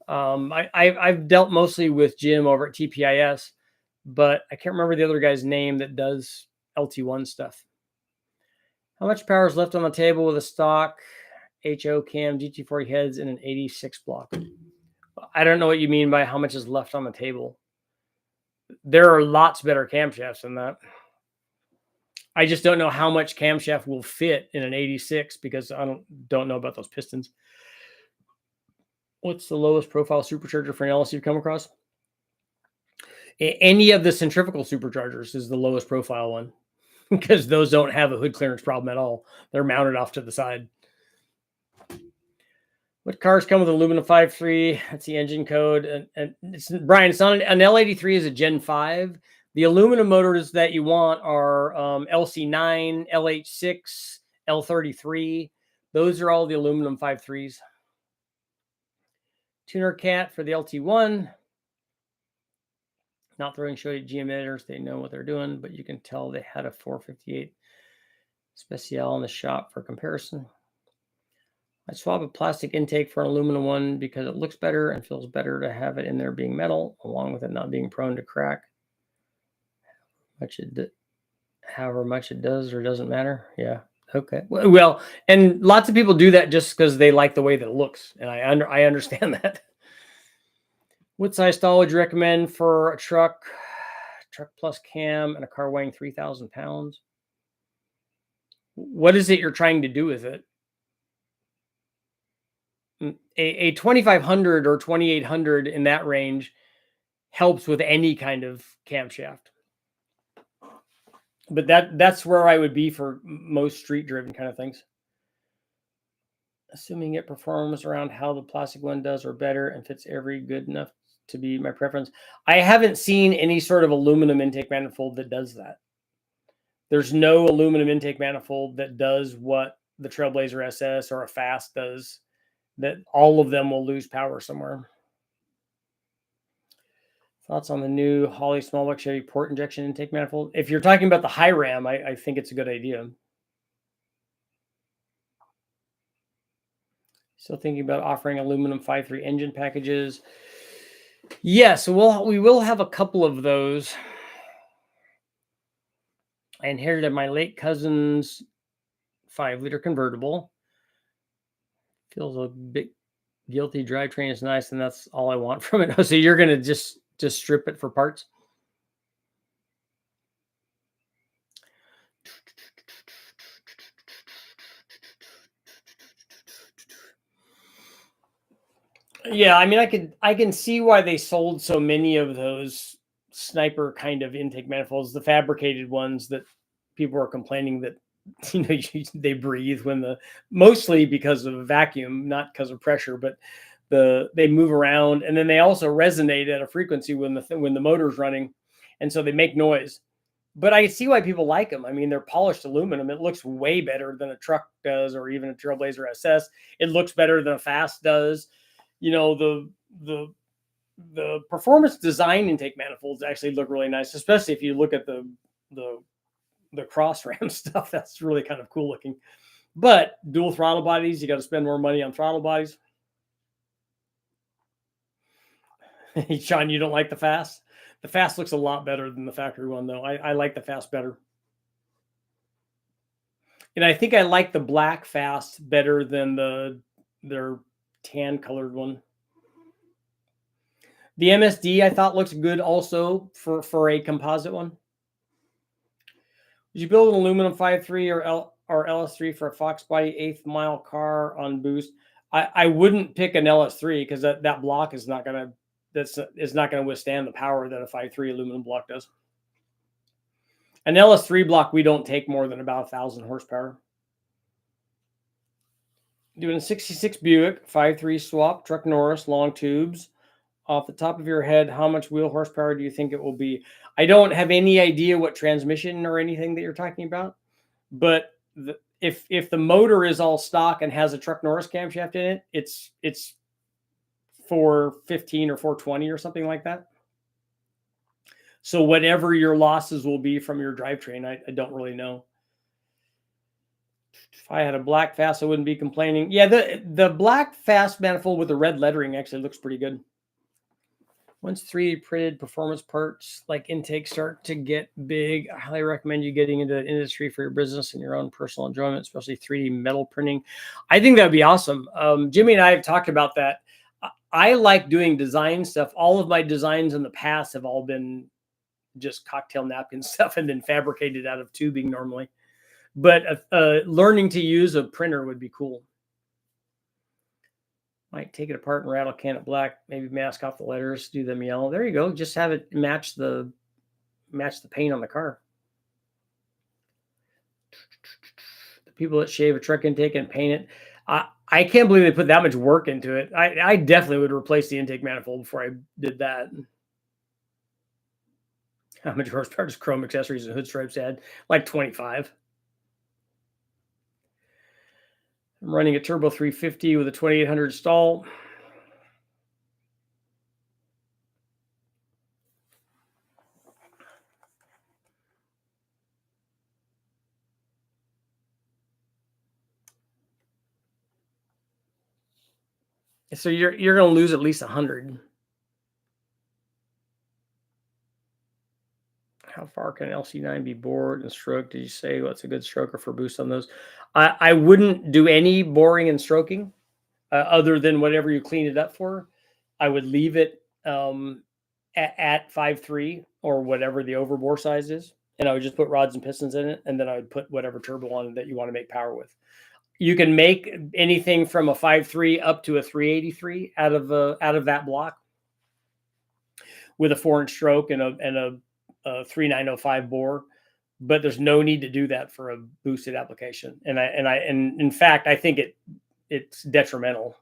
I've dealt mostly with Jim over at TPIS, but I can't remember the other guy's name that does LT1 stuff. How much power is left on the table with a stock HO cam GT40 heads in an 86 block? I don't know what you mean by how much is left on the table. There are lots better camshafts than that. I just don't know how much camshaft will fit in an 86 because I don't know about those pistons. What's the lowest profile supercharger for an LS you've come across? Any of the centrifugal superchargers is the lowest profile one because those don't have a hood clearance problem at all. They're mounted off to the side. What cars come with aluminum 5.3? That's the engine code. And Brian, it's not an L83 is a Gen 5. The aluminum motors that you want are LC9, LH6, L33. Those are all the aluminum 5.3s. Tuner cat for the LT1. Not throwing showed GM editors. They know what they're doing, but you can tell they had a 458 Special in the shop for comparison. I swap a plastic intake for an aluminum one because it looks better and feels better to have it in there being metal, along with it not being prone to crack. However much it does or doesn't matter. Yeah. Okay. Well, and lots of people do that just because they like the way that it looks, and I understand that. What size stall would you recommend for a truck plus cam, and a car weighing 3,000 pounds? What is it you're trying to do with it? A 2,500 or 2,800 in that range helps with any kind of camshaft. But that's where I would be for most street driven kind of things. Assuming it performs around how the plastic one does or better and fits every good enough to be my preference. I haven't seen any sort of aluminum intake manifold that does that. There's no aluminum intake manifold that does what the Trailblazer SS or a Fast does, that all of them will lose power somewhere. Thoughts on the new Holley small block Chevy port injection intake manifold? If you're talking about the high ram, I think it's a good idea. Still thinking about offering aluminum 5.3 engine packages. Yes, we will have a couple of those. I inherited my late cousin's 5-liter convertible. Feels a bit guilty. Drivetrain is nice, and that's all I want from it. So you're gonna just strip it for parts? Yeah, I mean, I can see why they sold so many of those sniper kind of intake manifolds, the fabricated ones that people are complaining that they breathe mostly because of vacuum, not because of pressure, but they move around, and then they also resonate at a frequency when the motor's running, and so they make noise. But I see why people like them. I mean, they're polished aluminum. It looks way better than a truck does, or even a Trailblazer SS. It looks better than a Fast does. The performance design intake manifolds actually look really nice, especially if you look at the cross ram stuff. That's really kind of cool looking. But dual throttle bodies, you got to spend more money on throttle bodies. Sean, you don't like the Fast? The Fast looks a lot better than the factory one, though. I like the Fast better. And I think I like the black Fast better than their tan colored one. The MSD I thought looks good also for a composite one. Did you build an aluminum 5.3 or LS3 for a Fox body 8th mile car on boost? I wouldn't pick an LS3 because that block is not gonna withstand the power that a 5.3 aluminum block does. An LS3 block, we don't take more than about 1,000 horsepower. Doing a 66 Buick 5.3 swap, truck Norris, long tubes. Off the top of your head, how much wheel horsepower do you think it will be? I don't have any idea what transmission or anything that you're talking about, but if the motor is all stock and has a truck Norris camshaft in it, it's 415 or 420 or something like that. So whatever your losses will be from your drivetrain, I don't really know. If I had a black fast, I wouldn't be complaining. Yeah, the black fast manifold with the red lettering actually looks pretty good. Once 3D printed performance parts like intake start to get big, I highly recommend you getting into the industry for your business and your own personal enjoyment, especially 3D metal printing. I think that'd be awesome. Jimmy and I have talked about that. I like doing design stuff. All of my designs in the past have all been just cocktail napkin stuff and then fabricated out of tubing normally. But learning to use a printer would be cool. Might take it apart and rattle can it black, maybe mask off the letters, do them yellow. There you go. Just have it match the paint on the car. The people that shave a truck intake and paint it, I can't believe they put that much work into it. I definitely would replace the intake manifold before I did that. How much horsepower does chrome accessories and hood stripes add? Like 25. I'm running a turbo 350 with a 2800 stall. So you're going to lose at least 100. How far can an LC9 be bored and stroked? Did you say what's a good stroker for boost on those? I wouldn't do any boring and stroking other than whatever you clean it up for. I would leave it at 5.3 or whatever the overbore size is. And I would just put rods and pistons in it. And then I would put whatever turbo on it that you want to make power with. You can make anything from a 5.3 up to a 383 out of that block with a 4-inch stroke and a 3905 bore, but there's no need to do that for a boosted application. And in fact, I think it's detrimental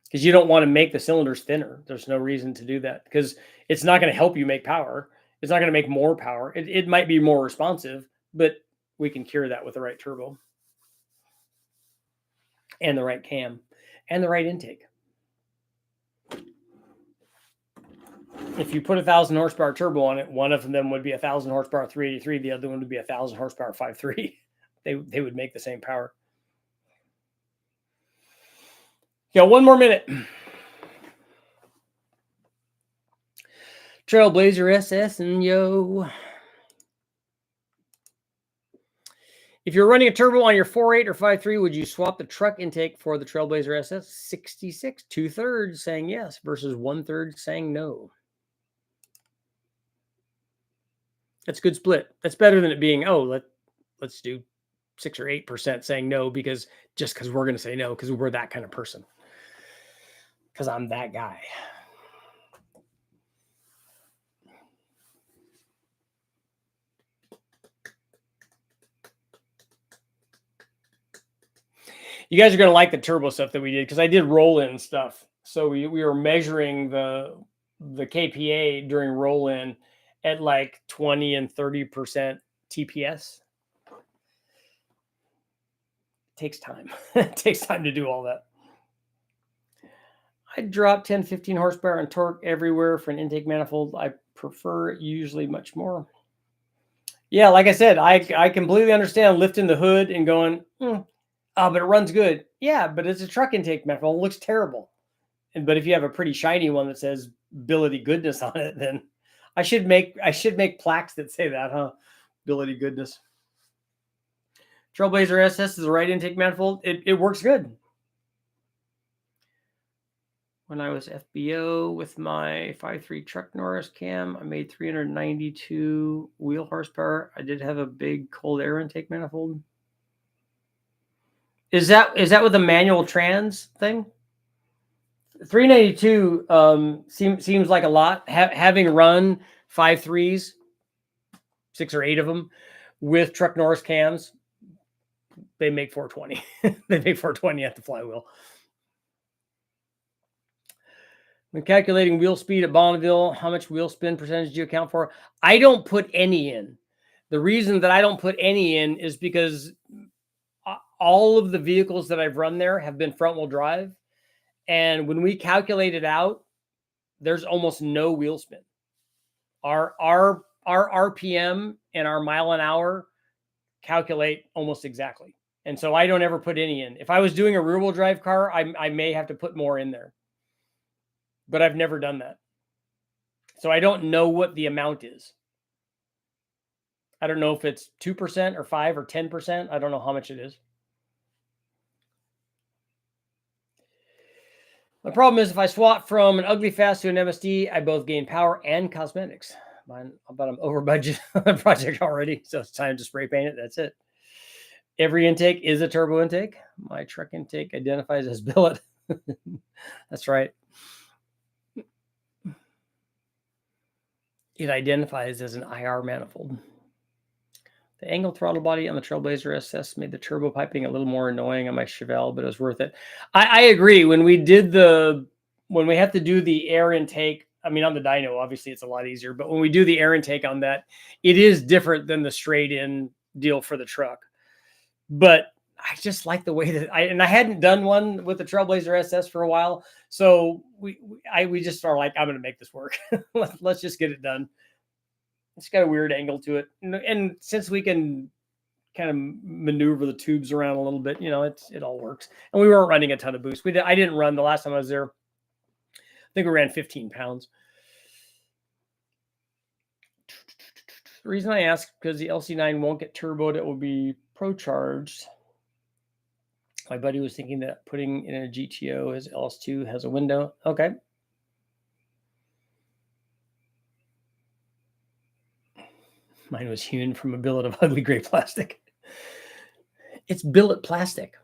because you don't want to make the cylinders thinner. There's no reason to do that because it's not going to help you make power. It's not going to make more power. It might be more responsive, but we can cure that with the right turbo and the right cam and the right intake. If you put 1,000 horsepower turbo on it, one of them would be 1,000 horsepower 383. The other one would be 1,000 horsepower 5.3. They would make the same power. Yeah, one more minute. Trailblazer SS and yo. If you're running a turbo on your 4.8 or 5.3, would you swap the truck intake for the Trailblazer SS? 66, 2/3 saying yes versus 1/3 saying no. That's a good split. That's better than it being, let's do 6 or 8% saying no because we're going to say no because we're that kind of person. Because I'm that guy. You guys are going to like the turbo stuff that we did because I did roll-in stuff. So we were measuring the KPA during roll-in at like 20 and 30% TPS. It takes time. It takes time to do all that. I drop 10, 15 horsepower and torque everywhere for an intake manifold. I prefer usually much more. Yeah, like I said, I completely understand lifting the hood and going, but it runs good. Yeah, but it's a truck intake manifold. It looks terrible. But if you have a pretty shiny one that says ability goodness on it, then I should make plaques that say that, huh? Ability goodness. Trailblazer SS is the right intake manifold. It works good. When I was FBO with my 5.3 truck Norris cam, I made 392 wheel horsepower. I did have a big cold air intake manifold. Is that with the manual trans thing? 392 seems like a lot. Having run 5.3s 6 or 8 of them with Truck Norris cams. They make 420. They make 420 at the flywheel. When calculating wheel speed at Bonneville, how much wheel spin percentage do you account for? I don't put any in. The reason that I don't put any in is because all of the vehicles that I've run there have been front wheel drive. And when we calculate it out, there's almost no wheel spin. Our RPM and our mile an hour calculate almost exactly. And so I don't ever put any in. If I was doing a rear wheel drive car, I may have to put more in there. But I've never done that. So I don't know what the amount is. I don't know if it's 2% or 5 or 10%. I don't know how much it is. My problem is if I swap from an ugly fast to an MSD, I both gain power and cosmetics. But I'm over budget on the project already, so it's time to spray paint it. That's it. Every intake is a turbo intake. My truck intake identifies as billet. That's right. It identifies as an IR manifold. The angled throttle body on the Trailblazer SS made the turbo piping a little more annoying on my Chevelle, but it was worth it. I agree. When we have to do the air intake, I mean, on the dyno, obviously it's a lot easier, but when we do the air intake on that, it is different than the straight in deal for the truck. But I just like the way that I hadn't done one with the Trailblazer SS for a while. So we just are like, I'm going to make this work. Let's just get it done. It's got a weird angle to it. And since we can kind of maneuver the tubes around a little bit, it all works. And we weren't running a ton of boost. I didn't run the last time I was there. I think we ran 15 pounds. The reason I ask, because the LC9 won't get turboed, it will be pro-charged. My buddy was thinking that putting in a GTO, his LS2 has a window. Okay. Mine was hewn from a billet of ugly gray plastic. It's billet plastic.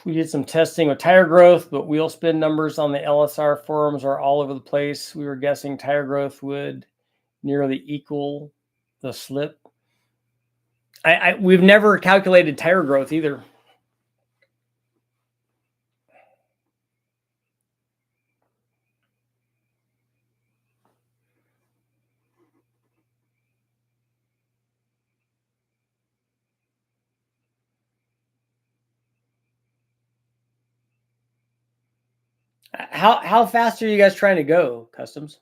We did some testing with tire growth, but wheel spin numbers on the LSR forums are all over the place. We were guessing tire growth would nearly equal the slip. We've never calculated tire growth either. How fast are you guys trying to go, Customs?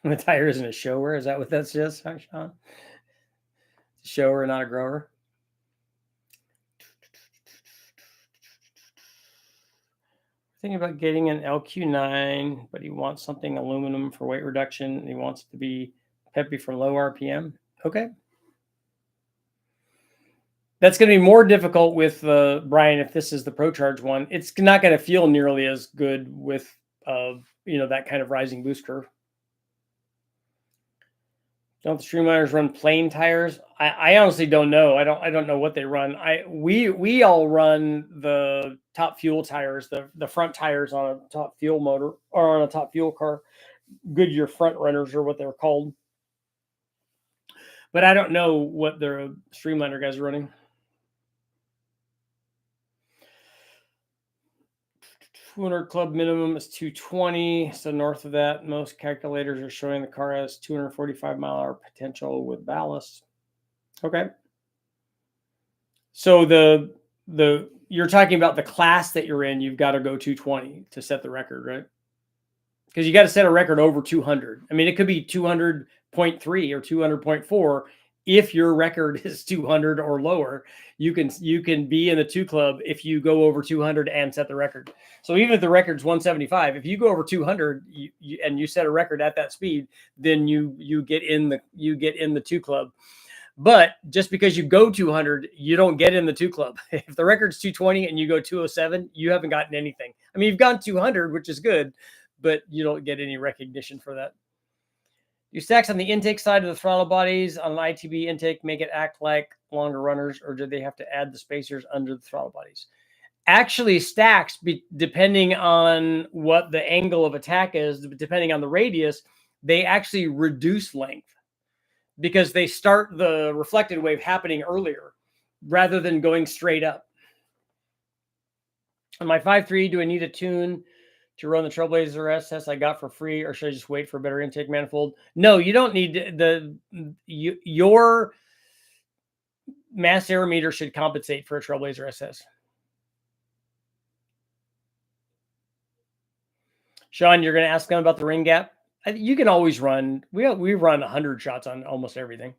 The tire isn't a shower. Is that what that's just, Sean? It's a shower, not a grower. Thinking about getting an LQ9, but he wants something aluminum for weight reduction. And he wants it to be peppy for low RPM. Okay. That's going to be more difficult with Brian if this is the ProCharge one. It's not going to feel nearly as good with that kind of rising boost curve. Don't the Streamliners run plain tires? I honestly don't know. I don't know what they run. We all run the top fuel tires, the front tires on a top fuel motor or on a top fuel car. Goodyear front runners are what they're called. But I don't know what their Streamliner guys are running. $200 club minimum is 220. So north of that, most calculators are showing the car has 245 mile-an-hour potential with ballast. Okay. So you're talking about the class that you're in. You've got to go 220 to set the record, right? Because you got to set a record over 200. I mean, it could be 200.3 or 200.4. If your record is 200 or lower, you can be in the 2 club if you go over 200 and set the record. So even if the record's 175, if you go over 200 and you set a record at that speed, then you get in the 2 club. But just because you go 200, you don't get in the 2 club. If the record's 220 and you go 207, you haven't gotten anything. I mean, you've gone 200, which is good, but you don't get any recognition for that. Do stacks on the intake side of the throttle bodies on an ITB intake make it act like longer runners, or do they have to add the spacers under the throttle bodies? Actually, stacks, depending on what the angle of attack is, depending on the radius, they actually reduce length because they start the reflected wave happening earlier rather than going straight up. On my 5.3, do I need a tune to run the Trailblazer SS I got for free, or should I just wait for a better intake manifold? No, you don't need your mass air meter should compensate for a Trailblazer SS. Sean, you're going to ask them about the ring gap. You can always run. We run 100 shots on almost everything.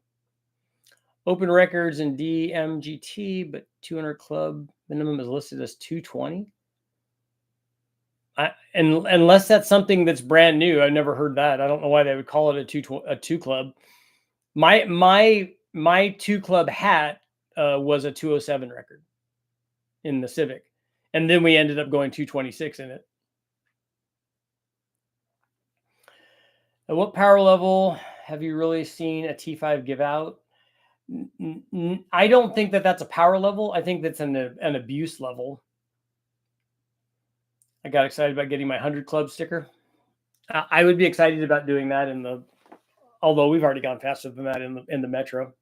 Open records in DMGT, but 200 club minimum is listed as 220. And unless that's something that's brand new, I've never heard that. I don't know why they would call it a two club. My 2 club hat was a 207 record in the Civic, and then we ended up going 226 in it. At what power level have you really seen a T5 give out? I don't think that that's a power level. I think that's an abuse level. I got excited about getting my 100 club sticker. I would be excited about doing that although we've already gone faster than that in the Metro.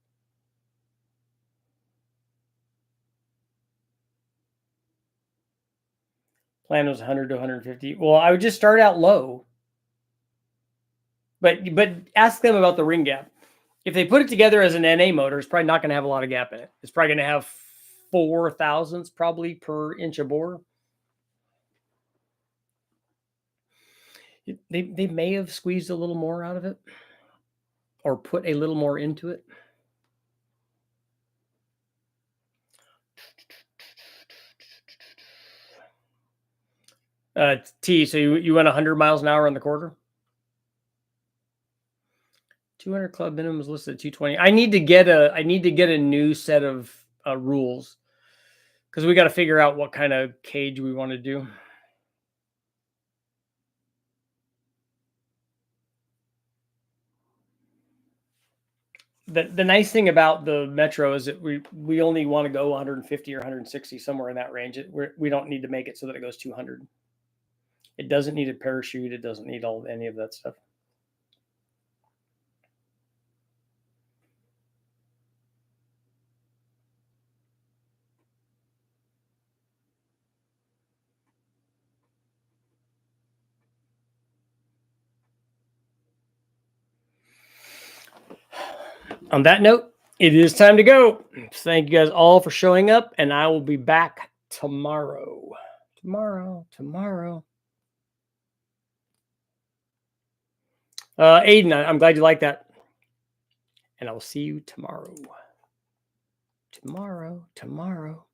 Plan was 100 to 150. Well, I would just start out low. But ask them about the ring gap. If they put it together as an NA motor, it's probably not going to have a lot of gap in it. It's probably going to have 4 thousandths probably per inch of bore. They may have squeezed a little more out of it or put a little more into it. T, so you went 100 miles an hour on the quarter? 200 club minimum is listed at 220. I need to get a new set of rules because we got to figure out what kind of cage we want to do. The nice thing about the Metro is that we only want to go 150 or 160, somewhere in that range. We don't need to make it so that it goes 200. It doesn't need a parachute. It doesn't need any of that stuff. On that note, it is time to go. Thank you guys all for showing up, and I will be back tomorrow. Aiden, I'm glad you like that. And I will see you tomorrow. Tomorrow.